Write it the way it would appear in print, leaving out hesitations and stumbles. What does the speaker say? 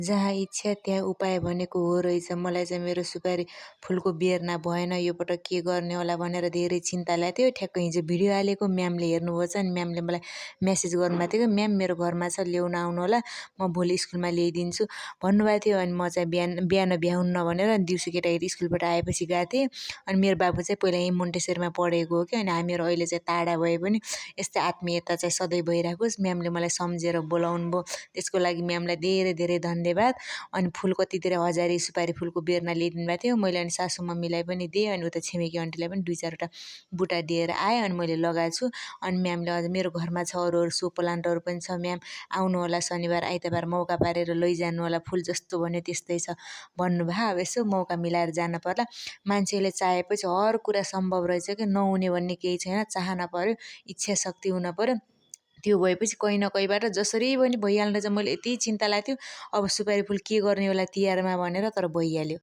जहाँ इच्छा त्यहाँ उपाय भनेको हो रहेछ। मलाई चाहिँ मेरो सुपारी फुलको बेर्ना भएन, यो पटक के गर्ने होला भनेर धेरै चिन्ता लाग्थ्यो। ठ्याक्क हिजो भिडियो हालेको म्यामले हेर्नुभएछ अनि म्यामले मलाई मेसेज गर्नुभएको थियो, म्याम मेरो घरमा छ ल्याउन आउनु होला, म भोलि स्कुलमा ल्याइदिन्छु भन्नुभएको थियो। अनि म चाहिँ बिहान भ्याउन्न भनेर दिउँसो केटाकेटी स्कुलबाट आएपछि गएको थिएँ। अनि मेरो बाबु चाहिँ पहिला यहीँ मोन्टेसरीमा पढेको हो कि, अनि हामीहरू अहिले चाहिँ टाढा भए पनि यस्तै आत्मीयता चाहिँ सधैँ भइराखोस्। म्यामले मलाई सम्झेर बोलाउनु भयो, त्यसको लागि म्यामलाई धेरै धेरै धन्यवाद। अनि फुल कति धेरै हजारी सुपारी फुलको बेर्ना ल्याइदिनु भएको थियो। मैले अनि सासू मम्मीलाई पनि दिएँ, अनि उता छिमेकी आन्टीलाई पनि 2-4वटा बुटा दिएर आएँ। अनि मैले लगाएको छु। अनि म्यामले अझ मेरो घरमा छ अरू सो प्लान्टहरू पनि छ, म्याम आउनु होला शनिबार आइतबार मौका पारेर लैजानु होला, फुल जस्तो भन्यो त्यस्तै छ भन्नुभयो। अब यसो मौका मिलाएर जान पर्ला। मान्छेले चाहेपछि हर कुरा सम्भव रहेछ कि, नहुने भन्ने केही छैन। चाहना पर्यो, इच्छा शक्ति हुन पर्यो। त्यो भएपछि कहीँ न कहीँबाट जसरी पनि भइहाल्ने रहेछ। मैले यति चिन्ता लाग्थ्यो अब सुपारी फुल के गर्ने होला तिहारमा भनेर, तर भइहाल्यो।